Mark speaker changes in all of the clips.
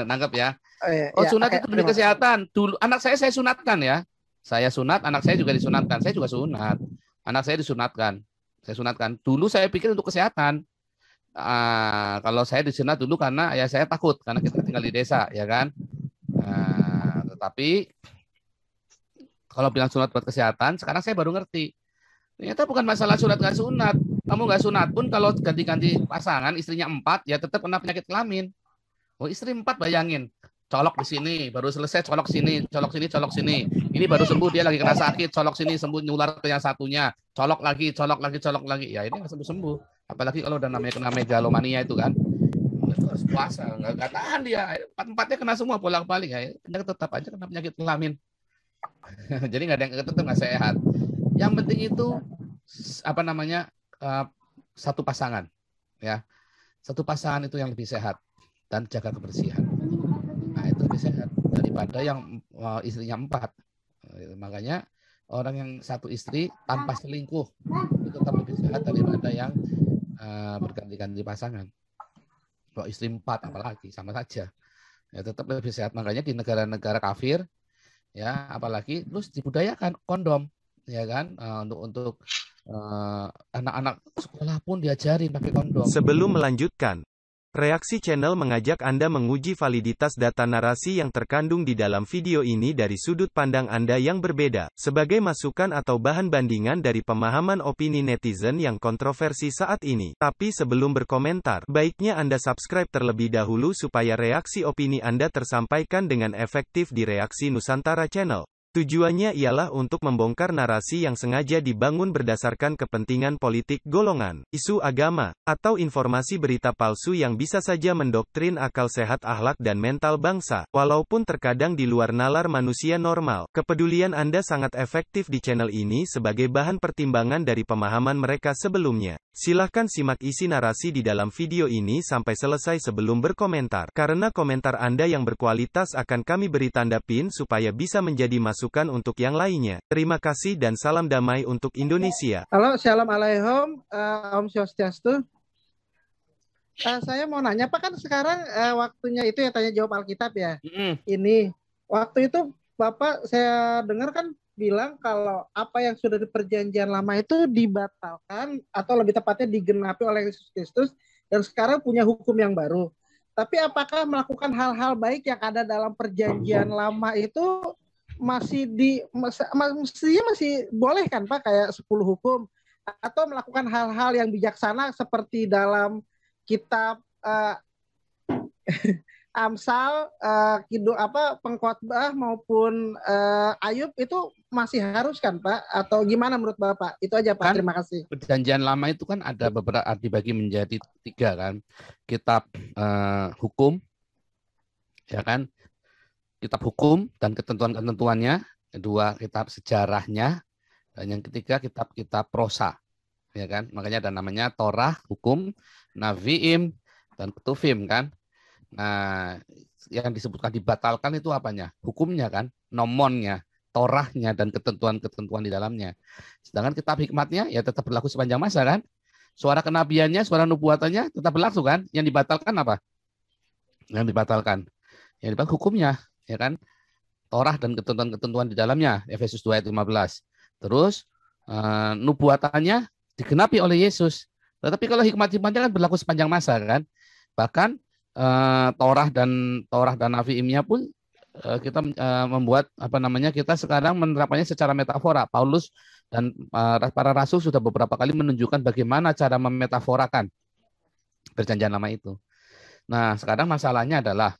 Speaker 1: Nangkep ya?
Speaker 2: Oh, iya,
Speaker 1: Oh,
Speaker 2: iya.
Speaker 1: sunat
Speaker 2: Oke,
Speaker 1: itu demi
Speaker 2: terima kasih.
Speaker 1: kesehatan. Dulu anak saya sunatkan ya. Saya sunat, anak saya juga disunatkan. Saya juga sunat. Anak saya disunatkan. Saya sunatkan. Dulu saya pikir untuk kesehatan. Kalau saya disunat dulu karena ya saya takut karena kita tinggal di desa, ya kan. Tetapi kalau bilang sunat buat kesehatan, sekarang saya baru ngerti. Ternyata bukan masalah sunat nggak sunat. Kamu nggak sunat pun kalau ganti-ganti pasangan, istrinya 4, ya tetap kena penyakit kelamin. Oh, istri 4 bayangin. Colok di sini, baru selesai colok sini, colok sini, colok sini. Ini baru sembuh, dia lagi kena sakit, colok sini, sembuh, nyular ke yang satunya. Colok lagi, colok lagi, colok lagi. Ya ini nggak sembuh-sembuh. Apalagi kalau udah namanya kena megalomania itu kan. Itu harus puasa, nggak tahan dia. Empat-empatnya kena semua, bolak-balik. Ya, tetap aja kena penyakit kelamin. Jadi nggak ada yang tetap nggak sehat. Yang penting itu apa namanya satu pasangan, ya. Satu pasangan itu yang lebih sehat dan jaga kebersihan. Nah, itu lebih sehat daripada yang istrinya 4. Makanya orang yang satu istri tanpa selingkuh itu tetap lebih sehat daripada yang berganti-ganti pasangan. Kalau istri 4 apalagi sama saja. Ya tetap lebih sehat. Makanya di negara-negara kafir ya apalagi terus dibudayakan kondom ya kan untuk anak-anak sekolah pun diajarin pakai kondom.
Speaker 3: Sebelum melanjutkan, Reaksi Channel mengajak Anda menguji validitas data narasi yang terkandung di dalam video ini dari sudut pandang Anda yang berbeda, sebagai masukan atau bahan bandingan dari pemahaman opini netizen yang kontroversi saat ini. Tapi sebelum berkomentar, baiknya Anda subscribe terlebih dahulu supaya reaksi opini Anda tersampaikan dengan efektif di Reaksi Nusantara Channel. Tujuannya ialah untuk membongkar narasi yang sengaja dibangun berdasarkan kepentingan politik golongan, isu agama, atau informasi berita palsu yang bisa saja mendoktrin akal sehat akhlak dan mental bangsa, walaupun terkadang di luar nalar manusia normal. Kepedulian Anda sangat efektif di channel ini sebagai bahan pertimbangan dari pemahaman mereka sebelumnya. Silahkan simak isi narasi di dalam video ini sampai selesai sebelum berkomentar, karena komentar Anda yang berkualitas akan kami beri tanda pin supaya bisa menjadi masukan untuk yang lainnya. Terima kasih dan salam damai untuk Indonesia.
Speaker 2: Halo, Shalom Alaikum, Om Swastiastu. Saya mau nanya, Pak, kan sekarang waktunya itu ya tanya jawab Alkitab ya. Ini waktu itu Bapak saya dengar kan bilang kalau apa yang sudah di perjanjian lama itu dibatalkan atau lebih tepatnya digenapi oleh Yesus Kristus dan sekarang punya hukum yang baru. Tapi apakah melakukan hal-hal baik yang ada dalam perjanjian lama itu mestinya masih boleh kan Pak, kayak 10 hukum, atau melakukan hal-hal yang bijaksana seperti dalam kitab Amsal, Pengkhotbah maupun Ayub itu masih harus kan Pak? Atau gimana menurut Bapak? Itu aja Pak,
Speaker 1: Kan
Speaker 2: terima kasih.
Speaker 1: perjanjian lama itu kan ada beberapa dibagi menjadi 3 kan. Kitab hukum, ya kan? Kitab hukum dan ketentuan-ketentuannya. Kedua, kitab sejarahnya. Dan yang ketiga, kitab-kitab prosa. Ya kan? Makanya ada namanya Torah, hukum, Naviim, dan Ketuvim kan. Nah, yang disebutkan dibatalkan itu apanya? Hukumnya kan, nomonnya, Torahnya, dan ketentuan-ketentuan di dalamnya. Sedangkan kitab hikmatnya ya tetap berlaku sepanjang masa kan. Suara kenabiannya, suara nubuatannya tetap berlaku kan. Yang dibatalkan apa? Yang dibatalkan hukumnya, ya kan? Torah dan ketentuan-ketentuan di dalamnya, Efesus 2 ayat 15. Terus nubuatannya digenapi oleh Yesus. Tetapi kalau hikmat-hikmatnya kan berlaku sepanjang masa kan. Bahkan Torah dan Naviimnya pun kita membuat kita sekarang menerapkannya secara metafora. Paulus dan para rasul sudah beberapa kali menunjukkan bagaimana cara memetaforakan perjanjian lama itu. Nah, sekarang masalahnya adalah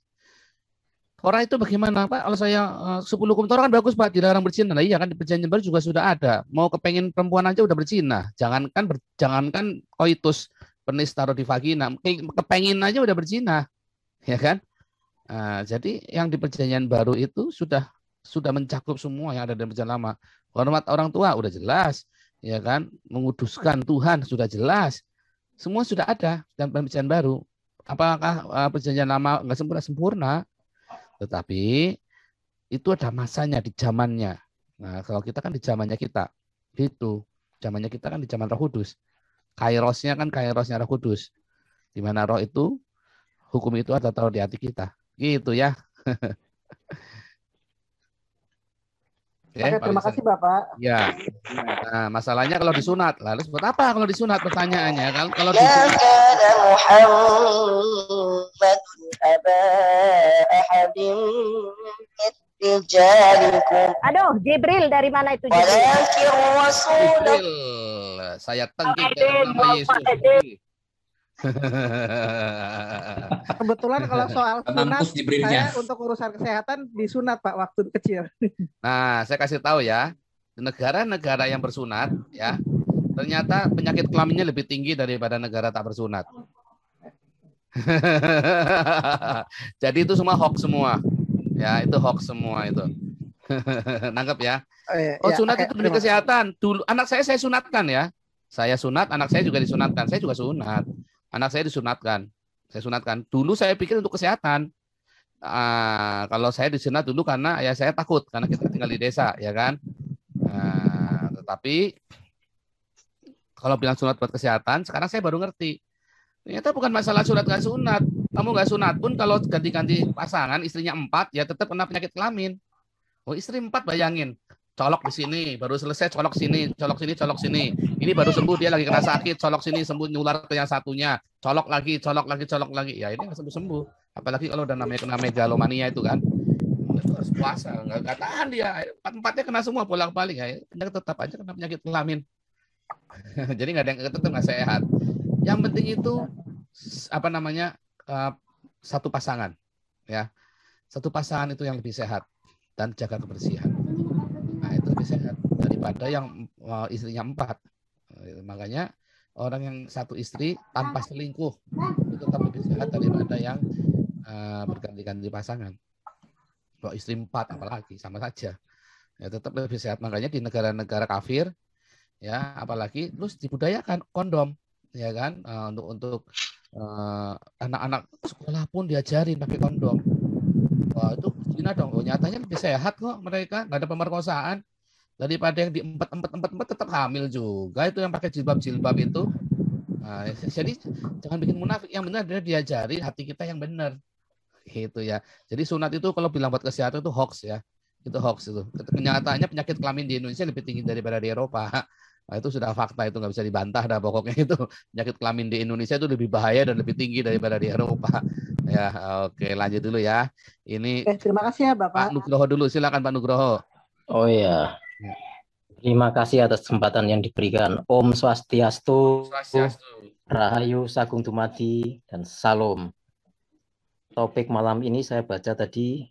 Speaker 1: Torah itu bagaimana Pak? Kalau saya 10 hukum Torah kan bagus Pak, dilarang berzina. Nah, iya kan di perjanjian baru juga sudah ada. Mau kepengen perempuan aja udah berzina. Jangankan koitus penis taruh di vagina, kepengin aja udah berzina. Ya kan? Jadi yang di perjanjian baru itu sudah mencakup semua yang ada di perjanjian lama. Hormat orang tua udah jelas, ya kan? Menguduskan Tuhan sudah jelas. Semua sudah ada dalam perjanjian baru. Apakah perjanjian lama nggak sempurna? Sempurna. Tetapi itu ada masanya di zamannya. Nah, kalau kita kan di zamannya kita. Gitu. Zamannya kita kan di zaman Roh Kudus. Kairosnya kan kairosnya Roh Kudus. Di mana roh itu hukum itu ada taruh di hati kita. Gitu ya.
Speaker 2: Oke, terima kasih Bapak.
Speaker 1: Ya. Nah, masalahnya kalau disunat, lalu buat apa kalau disunat pertanyaannya? Kalau disunat
Speaker 4: Aduh, Jibril dari mana itu Jibril?
Speaker 1: Jibril. Saya tengking dari Yesus.
Speaker 2: Kebetulan kalau soal sunat, saya untuk urusan kesehatan disunat Pak waktu kecil.
Speaker 1: Nah, saya kasih tahu ya, negara-negara yang bersunat ya, ternyata penyakit kelaminnya lebih tinggi daripada negara tak bersunat. Jadi itu semua hoax semua. Ya, itu hoax semua itu. Nangkep ya? Oh, sunat itu demi kesehatan. Dulu anak saya sunatkan ya. Saya sunat, anak saya juga disunatkan. Saya juga sunat. Anak saya disunatkan. Saya sunatkan. Dulu saya pikir untuk kesehatan. Kalau saya disunat dulu karena ya saya takut karena kita tinggal di desa, ya kan. Tetapi kalau bilang sunat buat kesehatan, sekarang saya baru ngerti. Ternyata bukan masalah sunat nggak sunat. Kamu nggak sunat pun kalau ganti-ganti pasangan, istrinya 4, ya tetap kena penyakit kelamin. Oh, istri 4 bayangin. Colok di sini, baru selesai colok sini, colok sini, colok sini. Ini baru sembuh, dia lagi kena sakit, colok sini, sembuh, nyular ke yang satunya. Colok lagi, colok lagi, colok lagi. Ya ini nggak sembuh-sembuh. Apalagi kalau udah namanya kena megalomania itu kan. Itu harus puasa, nggak tahan dia. 4-4-nya kena semua, bolak-balik. Ya, tetap aja kena penyakit kelamin. Jadi nggak ada yang tetap nggak sehat. Yang penting itu apa namanya satu pasangan, ya. Satu pasangan itu yang lebih sehat dan jaga kebersihan. Nah, itu lebih sehat daripada yang istrinya 4. Makanya orang yang satu istri tanpa selingkuh itu tetap lebih sehat daripada yang berganti-ganti pasangan. Kalau istri 4 apalagi sama saja. Ya tetap lebih sehat. Makanya di negara-negara kafir ya apalagi terus dibudayakan kondom, ya kan, untuk anak-anak sekolah pun diajarin pakai kondom. Wah, itu zina dong. Oh, nyatanya lebih sehat kok mereka, nggak ada pemerkosaan daripada yang di empat tetap hamil juga itu yang pakai jilbab itu. Nah, jadi jangan bikin munafik, yang benar adalah diajari hati kita yang benar. Gitu ya. Jadi sunat itu kalau bilang buat kesehatan itu hoax ya. Itu hoax itu. Kenyataannya penyakit kelamin di Indonesia lebih tinggi daripada di Eropa. Nah, itu sudah fakta, itu nggak bisa dibantah dah pokoknya itu. Penyakit kelamin di Indonesia itu lebih bahaya dan lebih tinggi daripada di Eropa. Ya, oke, lanjut dulu ya. Ini
Speaker 2: terima kasih ya Bapak.
Speaker 1: Pak Nugroho dulu, silakan Pak Nugroho.
Speaker 5: Oh ya. Terima kasih atas kesempatan yang diberikan. Om Swastiastu, Rahayu Sagung Dumadi, dan Salam. Topik malam ini saya baca tadi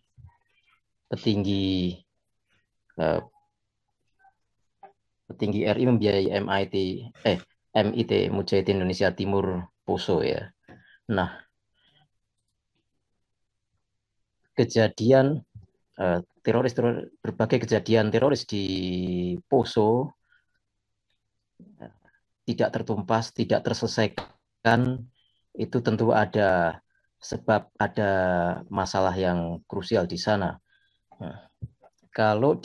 Speaker 5: petinggi RI membiayai MIT Mujahidin Indonesia Timur Poso ya. Nah, kejadian berbagai kejadian teroris di Poso tidak tertumpas, tidak terselesaikan, itu tentu ada sebab, ada masalah yang krusial di sana. Nah, kalau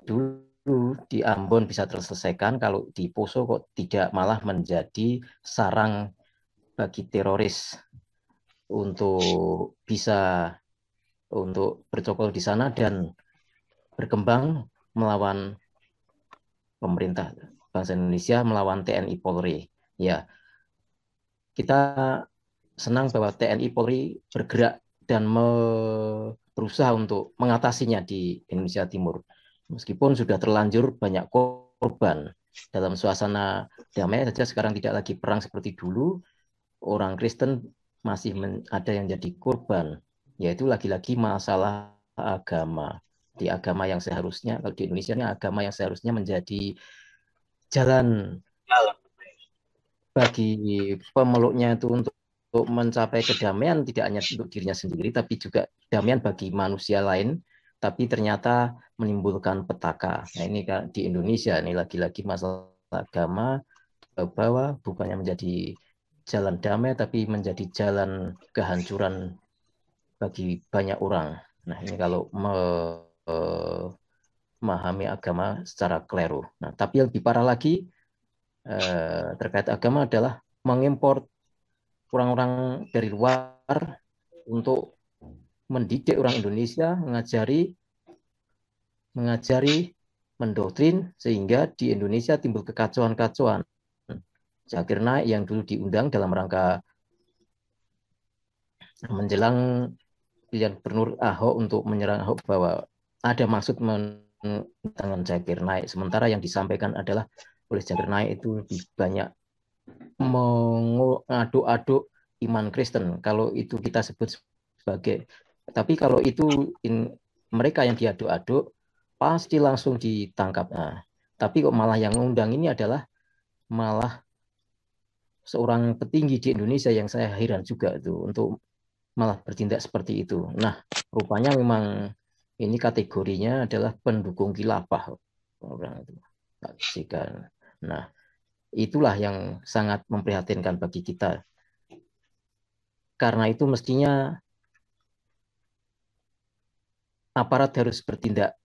Speaker 5: dulu di Ambon bisa terselesaikan, kalau di Poso kok tidak, malah menjadi sarang bagi teroris untuk bisa bercokol di sana dan berkembang melawan pemerintah bangsa Indonesia, melawan TNI Polri. Ya, kita senang bahwa TNI Polri bergerak dan berusaha untuk mengatasinya di Indonesia Timur. Meskipun sudah terlanjur banyak korban, dalam suasana damai saja sekarang tidak lagi perang seperti dulu, orang Kristen masih ada yang jadi korban, yaitu lagi-lagi masalah agama. Di agama yang seharusnya, kalau di Indonesia ini agama yang seharusnya menjadi jalan bagi pemeluknya itu untuk mencapai kedamaian, tidak hanya untuk dirinya sendiri, tapi juga kedamaian bagi manusia lain, tapi ternyata menimbulkan petaka. Nah, ini di Indonesia ini lagi-lagi masalah agama bahwa bukannya menjadi jalan damai, tapi menjadi jalan kehancuran bagi banyak orang. Nah, ini kalau memahami agama secara keliru. Nah, tapi yang lebih parah lagi terkait agama adalah mengimpor orang-orang dari luar untuk mendidik orang Indonesia, mengajari, mendoktrin, sehingga di Indonesia timbul kekacauan-kacauan. Zakir Naik yang dulu diundang dalam rangka menjelang pilihan Gubernur Ahok untuk menyerang Ahok bahwa ada maksud dengan Zakir Naik, sementara yang disampaikan adalah oleh Zakir Naik itu lebih banyak mengaduk-aduk iman Kristen. Kalau itu kita sebut sebagai, tapi kalau itu mereka yang diaduk-aduk pasti langsung ditangkap. Nah, tapi kok malah yang mengundang ini adalah malah seorang petinggi di Indonesia yang saya heran juga itu untuk malah bertindak seperti itu. Nah, rupanya memang ini kategorinya adalah pendukung khilafah orang itu. Nah, itulah yang sangat memprihatinkan bagi kita. Karena itu mestinya aparat harus bertindak,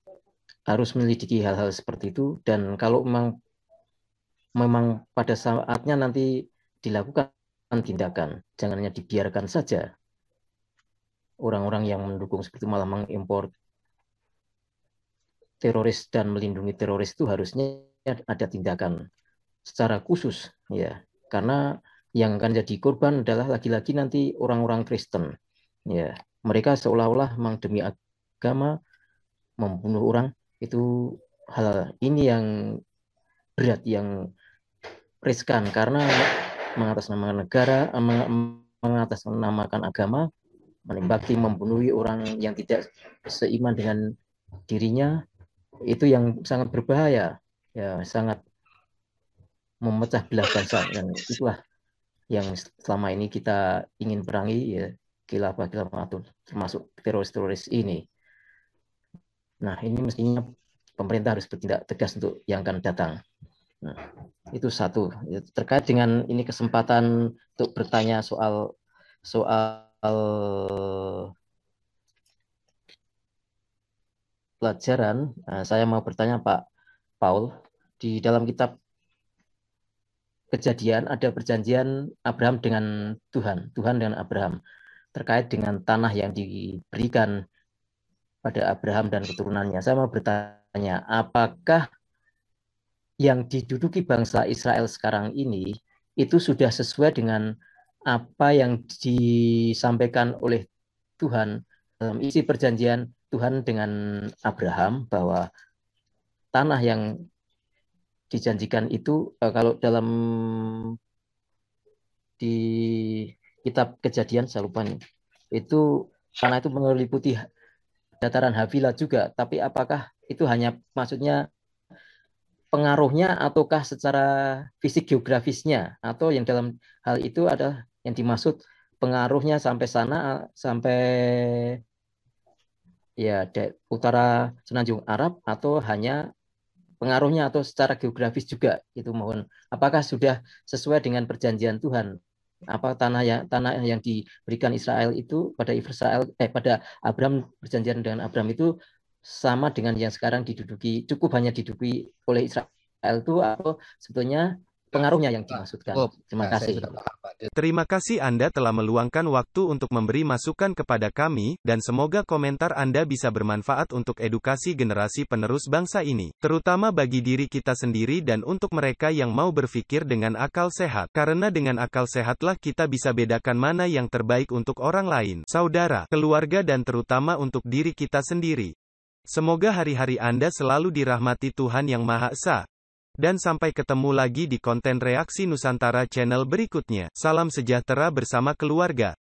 Speaker 5: harus menyelidiki hal-hal seperti itu, dan kalau memang pada saatnya nanti dilakukan tindakan, jangan hanya dibiarkan saja. Orang-orang yang mendukung seperti itu malah mengimpor teroris dan melindungi teroris, itu harusnya ada tindakan secara khusus, ya, karena yang akan jadi korban adalah lagi-lagi nanti orang-orang Kristen, ya, mereka seolah-olah memang demi agama membunuh orang. Itu hal ini yang berat, yang riskan, karena mengatasnamakan negara, mengatasnamakan agama, menembaki, membunuh orang yang tidak seiman dengan dirinya, itu yang sangat berbahaya, ya, sangat memecah belah bangsa, dan itulah yang selama ini kita ingin perangi, ya, khilafah termasuk teroris-teroris ini. Nah, ini mestinya pemerintah harus bertindak tegas untuk yang akan datang. Nah, itu satu. Terkait dengan ini kesempatan untuk bertanya soal pelajaran, saya mau bertanya Pak Paul, di dalam kitab Kejadian ada perjanjian Abraham dengan Tuhan dengan Abraham, terkait dengan tanah yang diberikan pada Abraham dan keturunannya. Saya mau bertanya, apakah yang diduduki bangsa Israel sekarang ini itu sudah sesuai dengan apa yang disampaikan oleh Tuhan dalam isi perjanjian Tuhan dengan Abraham, bahwa tanah yang dijanjikan itu, kalau dalam di kitab Kejadian, saya lupa nih, itu tanah itu meliputi dataran Havilah juga, tapi apakah itu hanya maksudnya pengaruhnya ataukah secara fisik geografisnya, atau yang dalam hal itu ada yang dimaksud pengaruhnya sampai sana, sampai ya utara Semenanjung Arab, atau hanya pengaruhnya atau secara geografis juga? Itu mohon, apakah sudah sesuai dengan perjanjian Tuhan? Apa tanah yang diberikan Israel itu pada Abraham, perjanjian dengan Abraham itu sama dengan yang sekarang diduduki, cukup hanya diduduki oleh Israel itu, atau sebetulnya pengaruhnya yang dimaksudkan? Terima kasih.
Speaker 3: Terima kasih Anda telah meluangkan waktu untuk memberi masukan kepada kami, dan semoga komentar Anda bisa bermanfaat untuk edukasi generasi penerus bangsa ini, terutama bagi diri kita sendiri dan untuk mereka yang mau berpikir dengan akal sehat. Karena dengan akal sehatlah kita bisa bedakan mana yang terbaik untuk orang lain, saudara, keluarga, dan terutama untuk diri kita sendiri. Semoga hari-hari Anda selalu dirahmati Tuhan Yang Maha Esa. Dan sampai ketemu lagi di konten Reaksi Nusantara channel berikutnya. Salam sejahtera bersama keluarga.